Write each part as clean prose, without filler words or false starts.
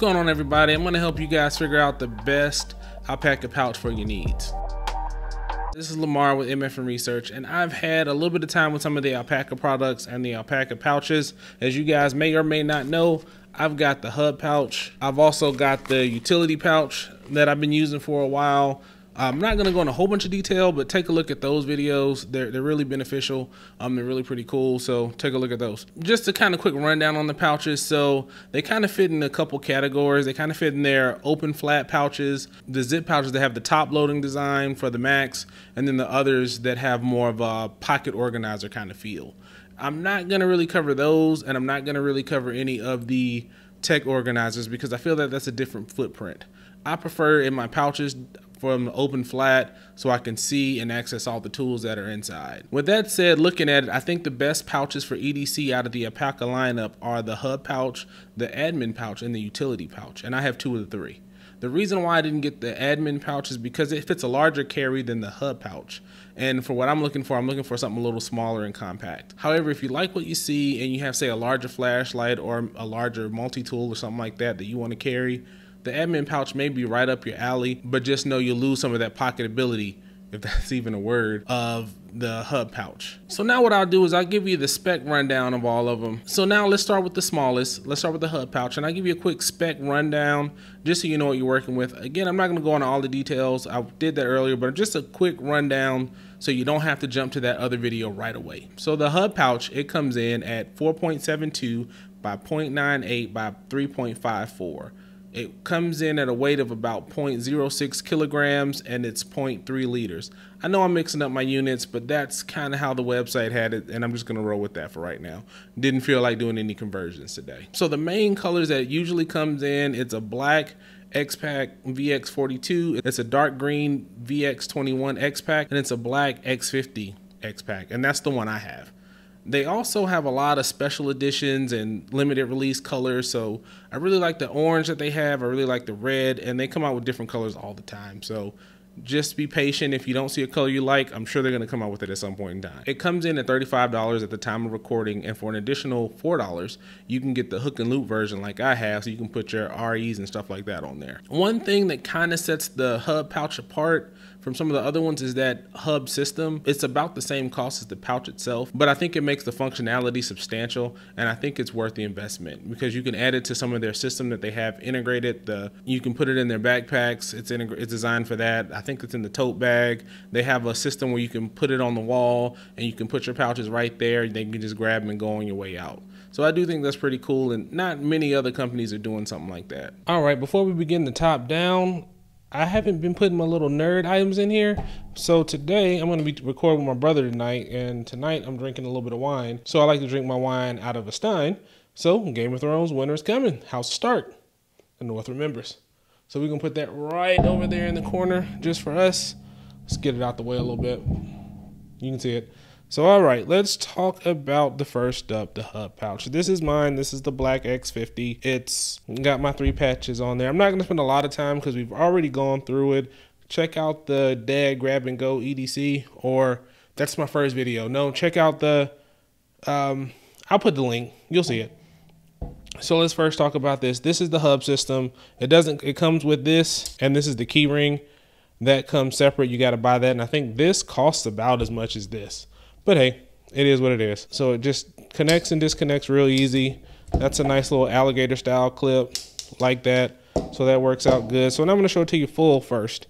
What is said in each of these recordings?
going on, everybody? I'm going to help you guys figure out the best alpaca pouch for your needs. This is Lamar with MF Research, and I've had a little bit of time with some of the alpaca products and the alpaca pouches. As you guys may or may not know, I've got the hub pouch. I've also got the utility pouch that I've been using for a while. I'm not going to go into a whole bunch of detail, but take a look at those videos. They're really beneficial. They're really pretty cool, so take a look at those. Just a kind of quick rundown on the pouches. So they kind of fit in a couple categories. They kind of fit in their open flat pouches, the zip pouches that have the top loading design for the max, and then the others that have more of a pocket organizer kind of feel. I'm not going to really cover those, and I'm not going to really cover any of the tech organizers because I feel that that's a different footprint. I prefer in my pouches from the open flat so I can see and access all the tools that are inside. With that said, looking at it, I think the best pouches for EDC out of the alpaca lineup are the hub pouch, the admin pouch, and the utility pouch, and I have two of the three. The reason why I didn't get the admin pouch is because it fits a larger carry than the hub pouch. And for what I'm looking for something a little smaller and compact. However, if you like what you see and you have, say, a larger flashlight or a larger multi-tool or something like that you want to carry, the admin pouch may be right up your alley, but just know you'll lose some of that pocketability, if that's even a word, of the hub pouch. So now what I'll do is I'll give you the spec rundown of all of them. So now let's start with the smallest. Let's start with the hub pouch, and I'll give you a quick spec rundown just so you know what you're working with. Again, I'm not going to go into all the details. I did that earlier, but just a quick rundown so you don't have to jump to that other video right away. So the hub pouch, it comes in at 4.72 by 0.98 by 3.54. It comes in at a weight of about 0.06 kilograms and it's 0.3 liters. I know I'm mixing up my units, but that's kind of how the website had it, and I'm just gonna roll with that for right now. Didn't feel like doing any conversions today. So the main colors that it usually comes in, it's a black X-Pack VX42, it's a dark green VX21 X-Pack, and it's a black X50 X-Pack, and that's the one I have. They also have a lot of special editions and limited release colors, so I really like the orange that they have, I really like the red, and they come out with different colors all the time. So just be patient. If you don't see a color you like, I'm sure they're going to come out with it at some point in time. It comes in at $35 at the time of recording, and for an additional $4, you can get the hook and loop version like I have, so you can put your REs and stuff like that on there. One thing that kind of sets the hub pouch apart from some of the other ones is that hub system. It's about the same cost as the pouch itself, but I think it makes the functionality substantial, and I think it's worth the investment because you can add it to some of their system that they have integrated. You can put it in their backpacks. It's designed for that. I think it's in the tote bag. They have a system where you can put it on the wall and you can put your pouches right there. They can just grab them and go on your way out. So I do think that's pretty cool, and not many other companies are doing something like that. All right, before we begin the top down, I haven't been putting my little nerd items in here. So today I'm going to be recording with my brother tonight, and tonight I'm drinking a little bit of wine. So I like to drink my wine out of a stein. So Game of Thrones winter is coming. House Stark. The North remembers. So we're going to put that right over there in the corner just for us. Let's get it out the way a little bit. You can see it. So all right, let's talk about the first up, the hub pouch. This is mine. This is the black X50. It's got my 3 patches on there. I'm not going to spend a lot of time because we've already gone through it. Check out the Dad Grab and Go EDC, or that's my first video. No, check out the, I'll put the link. You'll see it. So let's first talk about this. This is the hub system. It comes with this, and this is the key ring. That comes separate. You got to buy that, and I think this costs about as much as this. But hey, it is what it is. So it just connects and disconnects real easy. That's a nice little alligator style clip like that. So that works out good. So now I'm going to show it to you full first.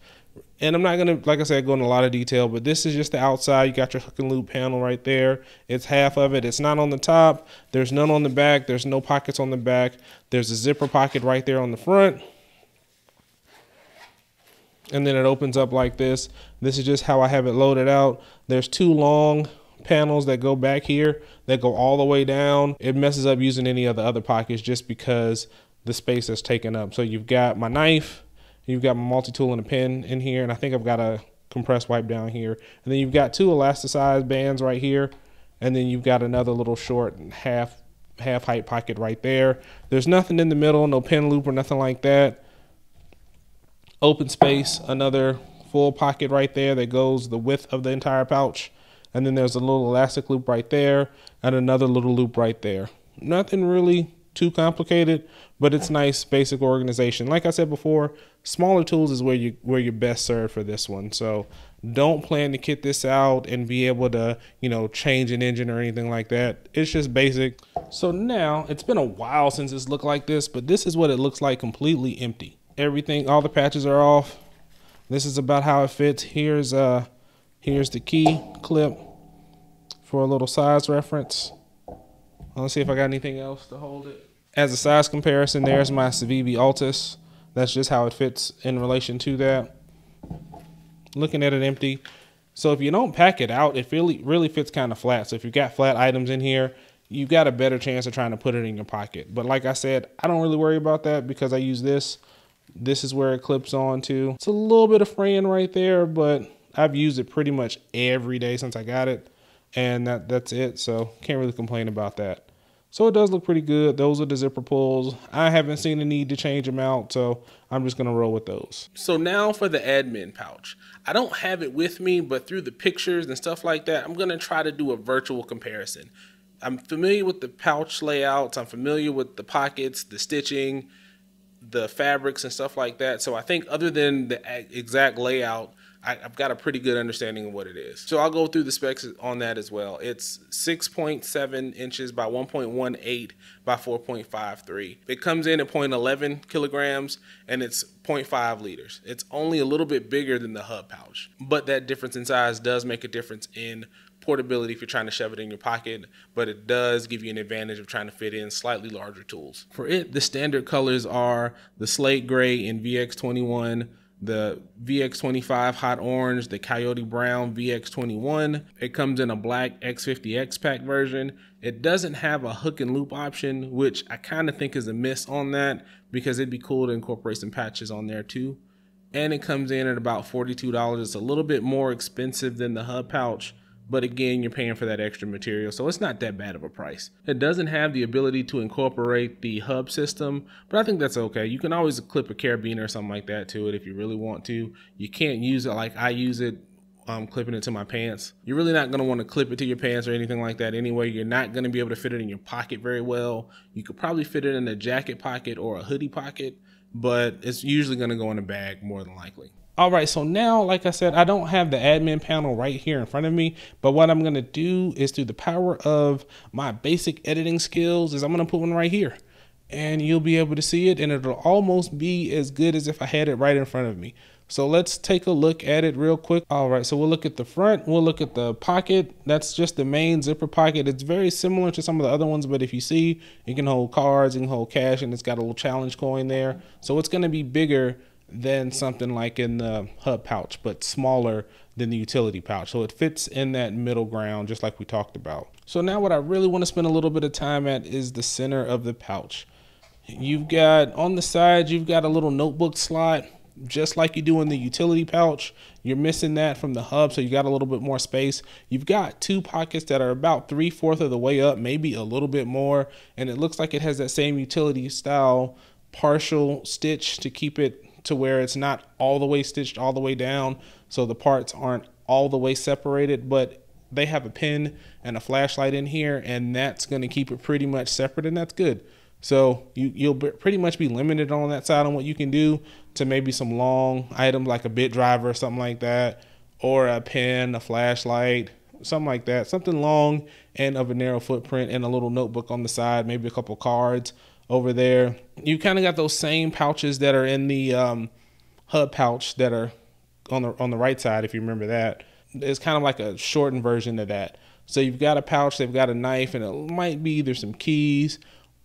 And I'm not going to, like I said, go into a lot of detail, but this is just the outside. You got your hook and loop panel right there. It's half of it. It's not on the top. There's none on the back. There's no pockets on the back. There's a zipper pocket right there on the front. And then it opens up like this. This is just how I have it loaded out. There's 2 long panels that go back here that go all the way down. It messes up using any of the other pockets just because the space is taken up. So you've got my knife, you've got my multi-tool and a pen in here, and I think I've got a compressed wipe down here. And then you've got 2 elasticized bands right here, and then you've got another little short half height pocket right there. There's nothing in the middle, no pin loop or nothing like that. Open space, another full pocket right there that goes the width of the entire pouch. And then there's a little elastic loop right there and another little loop right there. Nothing really too complicated, but it's nice basic organization. Like I said before, smaller tools is where you're best served for this one. So don't plan to kit this out and be able to, you know, change an engine or anything like that. It's just basic. So now it's been a while since it's looked like this, but this is what it looks like completely empty. Everything, all the patches are off. This is about how it fits. Here's the key clip for a little size reference. Let's see if I got anything else to hold it. As a size comparison, there's my Civivi Altis. That's just how it fits in relation to that. Looking at it empty. So if you don't pack it out, it really fits kind of flat. So if you've got flat items in here, you've got a better chance of trying to put it in your pocket. But like I said, I don't really worry about that because I use this. This is where it clips on to. It's a little bit of fraying right there, but I've used it pretty much every day since I got it. And that's it. So can't really complain about that. So it does look pretty good. Those are the zipper pulls. I haven't seen a need to change them out, so I'm just gonna roll with those. So now for the admin pouch. I don't have it with me, but through the pictures and stuff like that, I'm gonna try to do a virtual comparison. I'm familiar with the pouch layouts. I'm familiar with the pockets, the stitching, the fabrics and stuff like that. So I think other than the exact layout, I've got a pretty good understanding of what it is. So I'll go through the specs on that as well. It's 6.7 inches by 1.18 by 4.53. It comes in at 0.11 kilograms and it's 0.5 liters. It's only a little bit bigger than the hub pouch, but that difference in size does make a difference in portability if you're trying to shove it in your pocket, but it does give you an advantage of trying to fit in slightly larger tools. For it, the standard colors are the slate gray in VX21, the VX25 hot orange, the coyote brown VX21. It comes in a black X50X pack version. It doesn't have a hook and loop option, which I kind of think is a miss on that because it'd be cool to incorporate some patches on there too. And it comes in at about $42. It's a little bit more expensive than the hub pouch, but again, you're paying for that extra material, so it's not that bad of a price. It doesn't have the ability to incorporate the hub system, but I think that's okay. You can always clip a carabiner or something like that to it if you really want to. You can't use it like I use it, clipping it to my pants. You're really not gonna wanna clip it to your pants or anything like that anyway. You're not gonna be able to fit it in your pocket very well. You could probably fit it in a jacket pocket or a hoodie pocket, but it's usually gonna go in a bag more than likely. All right, so now, like I said, I don't have the admin panel right here in front of me, but what I'm gonna do is through the power of my basic editing skills is I'm gonna put one right here and you'll be able to see it and it'll almost be as good as if I had it right in front of me. So let's take a look at it real quick. All right, so we'll look at the front, we'll look at the pocket. That's just the main zipper pocket. It's very similar to some of the other ones, but if you see, you can hold cards, you can hold cash, and it's got a little challenge coin there. So it's gonna be bigger than something like in the hub pouch, but smaller than the utility pouch. So it fits in that middle ground, just like we talked about. So now what I really want to spend a little bit of time at is the center of the pouch. You've got on the side, you've got a little notebook slot, just like you do in the utility pouch. You're missing that from the hub, so you got a little bit more space. You've got two pockets that are about 3/4 of the way up, maybe a little bit more, and it looks like it has that same utility style partial stitch to keep it to where it's not all the way stitched all the way down, so the parts aren't all the way separated, but they have a pin and a flashlight in here, and that's going to keep it pretty much separate, and that's good. So you'll pretty much be limited on that side on what you can do to maybe some long items like a bit driver or something like that, or a pen, a flashlight, something like that, something long and of a narrow footprint, and a little notebook on the side, maybe a couple cards over there. You kind of got those same pouches that are in the hub pouch that are on the right side, if you remember that. It's kind of like a shortened version of that. So you've got a pouch, they've got a knife, and it might be either some keys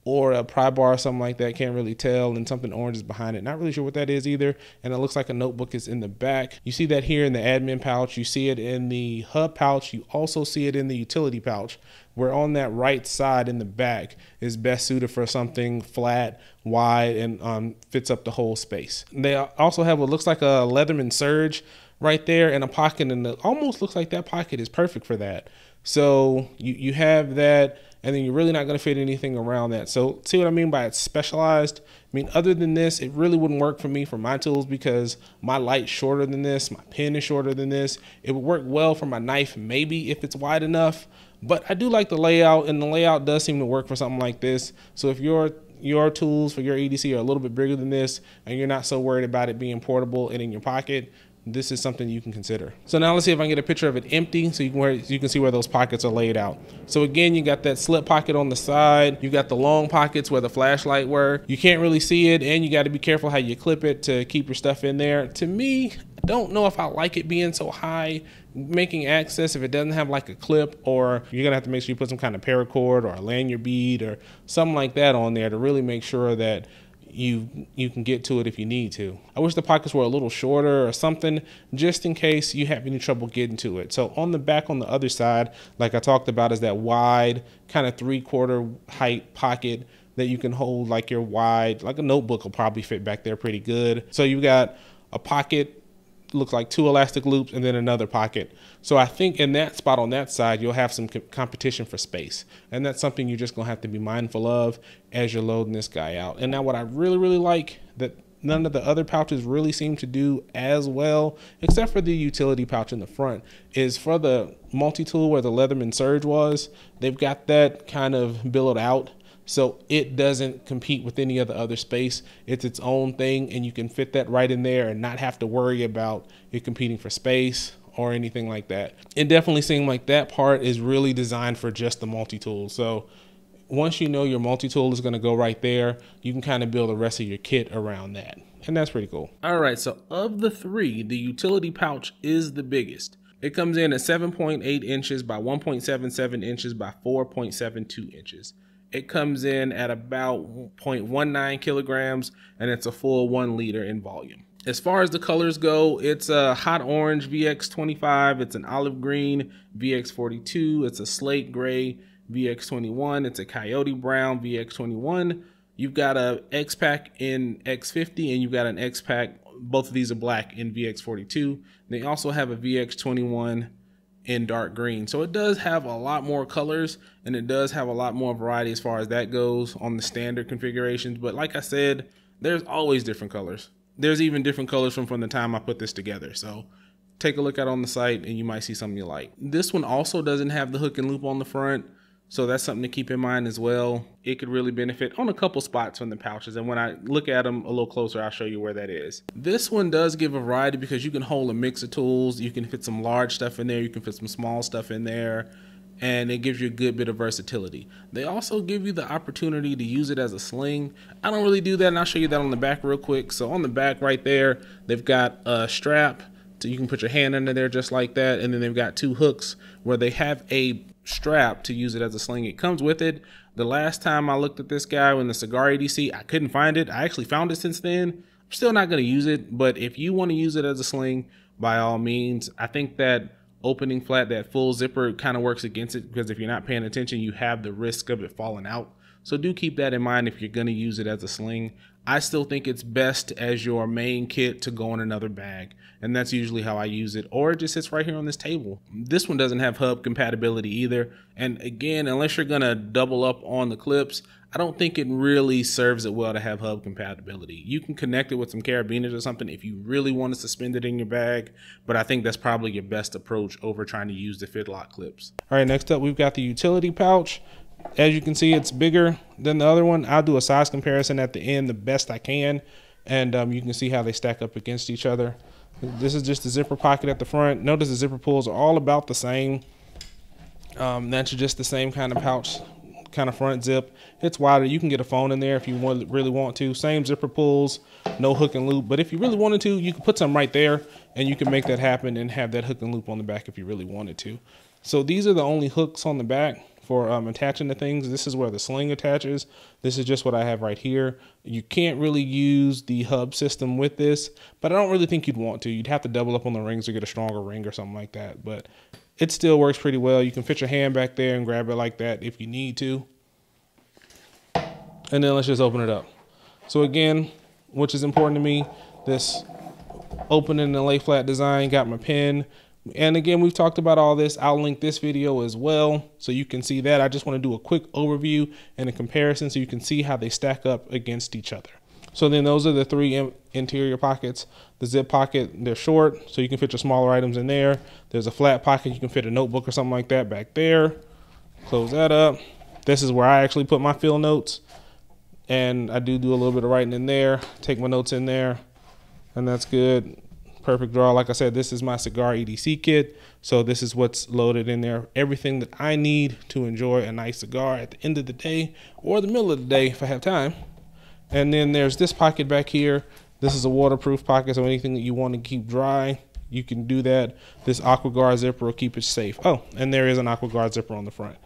or a pry bar or something like that, can't really tell, and something orange is behind it. Not really sure what that is either, and it looks like a notebook is in the back. You see that here in the admin pouch, you see it in the hub pouch, you also see it in the utility pouch, where on that right side in the back is best suited for something flat, wide, and fits up the whole space. They also have what looks like a Leatherman Surge right there and a pocket, and it almost looks like that pocket is perfect for that. So you have that, and then you're really not going to fit anything around that. So see what I mean by it's specialized? I mean, other than this, it really wouldn't work for me for my tools because my light's shorter than this, my pen is shorter than this. It would work well for my knife, maybe if it's wide enough, but I do like the layout, and the layout does seem to work for something like this. So if you're your tools for your EDC are a little bit bigger than this and you're not so worried about it being portable and in your pocket, this is something you can consider. So now let's see if I can get a picture of it empty so you can see where those pockets are laid out. So again, you got that slip pocket on the side. You got the long pockets where the flashlight were. You can't really see it, and you got to be careful how you clip it to keep your stuff in there. To me, I don't know if I like it being so high, making access if it doesn't have like a clip, or you're gonna have to make sure you put some kind of paracord or a lanyard bead or something like that on there to really make sure that you can get to it if you need to. I wish the pockets were a little shorter or something, just in case you have any trouble getting to it. So on the back, on the other side, like I talked about, is that wide kind of 3/4 height pocket that you can hold like your wide, like a notebook will probably fit back there pretty good. So you've got a pocket, looks like 2 elastic loops, and then another pocket. So I think in that spot on that side, you'll have some competition for space. And that's something you're just gonna have to be mindful of as you're loading this guy out. And now what I really, really like that none of the other pouches really seem to do as well, except for the utility pouch in the front, is for the multi-tool where the Leatherman Surge was, they've got that kind of billowed out. So it doesn't compete with any of the other space. It's its own thing, and you can fit that right in there and not have to worry about it competing for space or anything like that. It definitely seemed like that part is really designed for just the multi-tool. So once you know your multi-tool is gonna go right there, you can kind of build the rest of your kit around that. And that's pretty cool. All right, so of the three, the utility pouch is the biggest. It comes in at 7.8 inches by 1.77 inches by 4.72 inches. It comes in at about 0.19 kilograms, and it's a full 1 liter in volume. As far as the colors go, it's a hot orange VX25, it's an olive green VX42, it's a slate gray VX21, it's a coyote brown VX21. You've got a X-Pack in X50, and you've got an X-Pack, both of these are black, in VX42. They also have a VX21 in dark green. So it does have a lot more colors, and it does have a lot more variety as far as that goes on the standard configurations. But like I said, there's always different colors. There's even different colors from the time I put this together. So take a look at it on the site and you might see something you like. This one also doesn't have the hook and loop on the front, so that's something to keep in mind as well. It could really benefit on a couple spots from the pouches, and when I look at them a little closer, I'll show you where that is. This one does give a variety because you can hold a mix of tools. You can fit some large stuff in there, you can fit some small stuff in there, and it gives you a good bit of versatility. They also give you the opportunity to use it as a sling. I don't really do that, and I'll show you that on the back real quick. So on the back right there, they've got a strap, so you can put your hand under there just like that, and then they've got 2 hooks where they have a strap to use it as a sling. It comes with it. The last time I looked at this guy in the cigar EDC, I couldn't find it. I actually found it since then. I'm still not going to use it, but if you want to use it as a sling, by all means. I think that opening flat, that full zipper, kind of works against it, because if you're not paying attention, you have the risk of it falling out. So do keep that in mind if you're going to use it as a sling. I still think it's best as your main kit to go in another bag, and that's usually how I use it, or it just sits right here on this table. This one doesn't have hub compatibility either, and again, unless you're gonna double up on the clips, I don't think it really serves it well to have hub compatibility. You can connect it with some carabiners or something if you really want to suspend it in your bag, but I think that's probably your best approach over trying to use the Fidlock clips. All right, next up we've got the utility pouch. As you can see, it's bigger than the other one. I'll do a size comparison at the end the best I can, and you can see how they stack up against each other. This is just the zipper pocket at the front. Notice the zipper pulls are all about the same. That's just the same kind of pouch, kind of front zip. It's wider. You can get a phone in there if you really want to. Same zipper pulls, no hook and loop. But if you really wanted to, you could put some right there, and you can make that happen and have that hook and loop on the back if you really wanted to. So these are the only hooks on the back for attaching to things. This is where the sling attaches. This is just what I have right here. You can't really use the hub system with this, but I don't really think you'd want to. You'd have to double up on the rings or get a stronger ring or something like that, but it still works pretty well. You can fit your hand back there and grab it like that if you need to. And then let's just open it up. So again, which is important to me, this opening the lay flat design, got my pen. And again, we've talked about all this. I'll link this video as well so you can see that. I just want to do a quick overview and a comparison so you can see how they stack up against each other. So then those are the 3 interior pockets. The zip pocket, they're short, so you can fit your smaller items in there. There's a flat pocket, you can fit a notebook or something like that back there. Close that up. This is where I actually put my field notes. and I do a little bit of writing in there, take my notes in there, and that's good. Perfect drawer. Like I said, this is my cigar EDC kit, so this is what's loaded in there. Everything that I need to enjoy a nice cigar at the end of the day or the middle of the day if I have time. And then there's this pocket back here. This is a waterproof pocket, so anything that you want to keep dry, you can do that. This AquaGuard zipper will keep it safe. Oh, and there is an AquaGuard zipper on the front.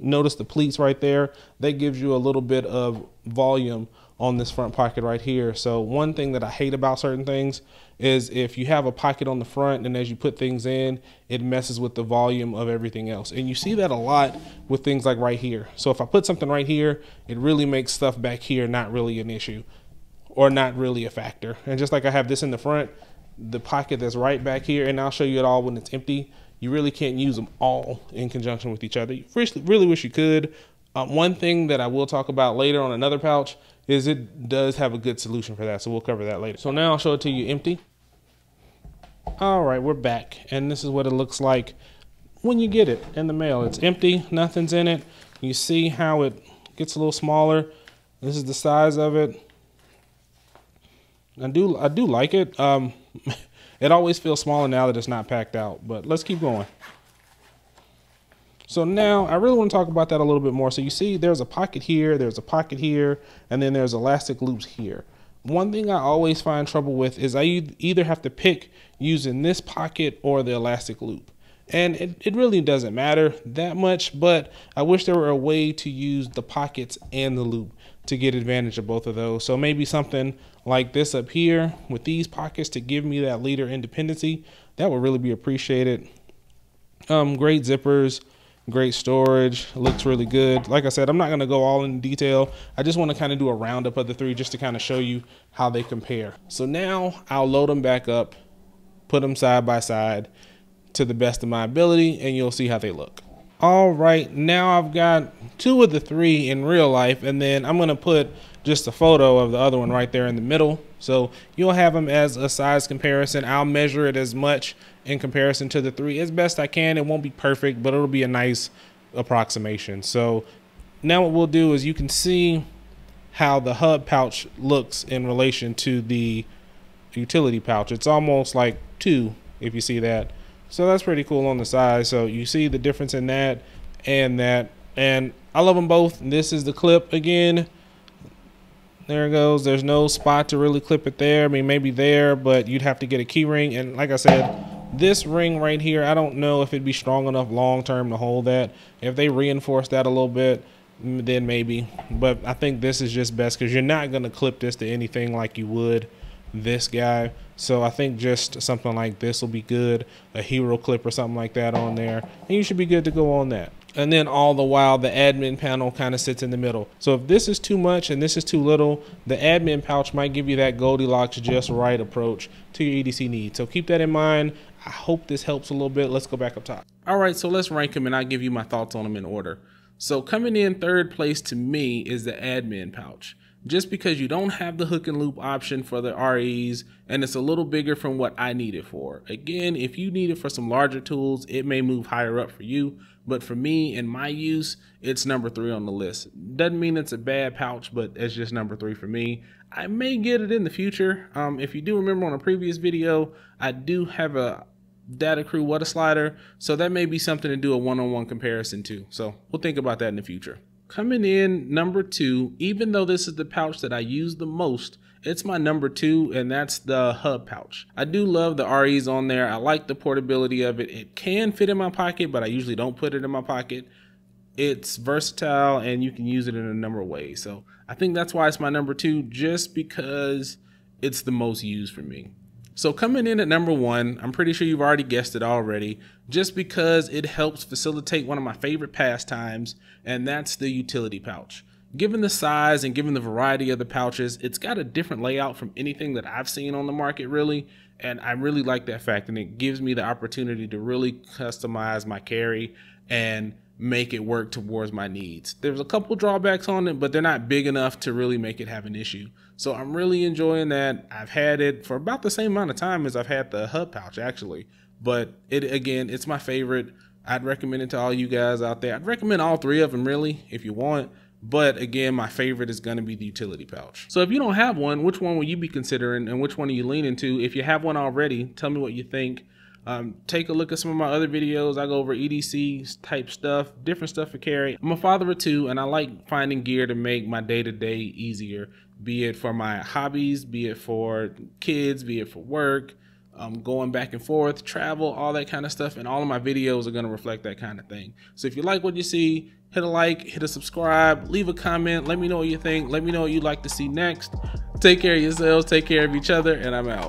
Notice the pleats right there. That gives you a little bit of volume on this front pocket right here. So one thing that I hate about certain things is if you have a pocket on the front and as you put things in, it messes with the volume of everything else. And you see that a lot with things like right here. So if I put something right here, it really makes stuff back here not really an issue or not really a factor. And just like I have this in the front, the pocket that's right back here, and I'll show you it all when it's empty, you really can't use them all in conjunction with each other. You really wish you could. One thing that I will talk about later on another pouch is it does have a good solution for that, so we'll cover that later. So now I'll show it to you empty. All right, we're back, and this is what it looks like when you get it in the mail. It's empty, nothing's in it. You see how it gets a little smaller. This is the size of it. I do like it. It always feels smaller now that it's not packed out, but let's keep going. So now I really want to talk about that a little bit more. So you see there's a pocket here, there's a pocket here, and then there's elastic loops here. One thing I always find trouble with is I either have to pick using this pocket or the elastic loop. And it really doesn't matter that much, but I wish there were a way to use the pockets and the loop to get advantage of both of those. So maybe something like this up here with these pockets to give me that leader independency, that would really be appreciated. Great zippers, great storage, looks really good. Like I said, I'm not gonna go all in detail. I just wanna kind of do a roundup of the three just to kind of show you how they compare. So now I'll load them back up, put them side by side to the best of my ability, and you'll see how they look. All right, now I've got two of the three in real life, and then I'm gonna put just a photo of the other one right there in the middle. So you'll have them as a size comparison. I'll measure it as much in comparison to the three as best I can. It won't be perfect, but it'll be a nice approximation. So now what we'll do is you can see how the hub pouch looks in relation to the utility pouch. It's almost like two, if you see that. So that's pretty cool on the side. So you see the difference in that and that, and I love them both. This is the clip again. There it goes. There's no spot to really clip it there. I mean, maybe there, but you'd have to get a key ring. And like I said, this ring right here, I don't know if it'd be strong enough long term to hold that. If they reinforce that a little bit, then maybe. But I think this is just best because you're not going to clip this to anything like you would this guy. So I think just something like this will be good, a hero clip or something like that on there, and you should be good to go on that. And then all the while the admin panel kind of sits in the middle. So if this is too much and this is too little, the admin pouch might give you that Goldilocks just right approach to your EDC needs. So keep that in mind. I hope this helps a little bit. Let's go back up top. All right, so let's rank them and I'll give you my thoughts on them in order. So coming in third place to me is the admin pouch. Just because you don't have the hook and loop option for the REs, and it's a little bigger from what I need it for. Again, if you need it for some larger tools, it may move higher up for you, but for me and my use, it's number 3 on the list. Doesn't mean it's a bad pouch, but it's just number 3 for me. I may get it in the future. If you do remember on a previous video, I do have a Data Crew water slider, so that may be something to do a one-on-one comparison to. So we'll think about that in the future. Coming in number 2, even though this is the pouch that I use the most, it's my number 2, and that's the hub pouch. I do love the REs on there. I like the portability of it. It can fit in my pocket, but I usually don't put it in my pocket. It's versatile, and you can use it in a number of ways. So I think that's why it's my number 2, just because it's the most used for me. So coming in at number 1, I'm pretty sure you've already guessed it already, just because it helps facilitate one of my favorite pastimes, and that's the utility pouch. Given the size and given the variety of the pouches, it's got a different layout from anything that I've seen on the market really, and I really like that fact, and it gives me the opportunity to really customize my carry and make it work towards my needs. There's a couple drawbacks on it, but they're not big enough to really make it have an issue. So I'm really enjoying that. I've had it for about the same amount of time as I've had the hub pouch actually, but again, it's my favorite. I'd recommend it to all you guys out there. I'd recommend all 3 of them really if you want, But again, my favorite is going to be the utility pouch. So if you don't have one, which one will you be considering and which one are you leaning to? If you have one already, tell me what you think. Take a look at some of my other videos. I go over EDC type stuff, different stuff for carry. I'm a father of two, and I like finding gear to make my day-to-day easier, be it for my hobbies, be it for kids, be it for work, going back and forth, travel, all that kind of stuff. And all of my videos are going to reflect that kind of thing. So if you like what you see, hit a like, hit a subscribe, leave a comment. Let me know what you think. Let me know what you'd like to see next. Take care of yourselves, take care of each other, and I'm out.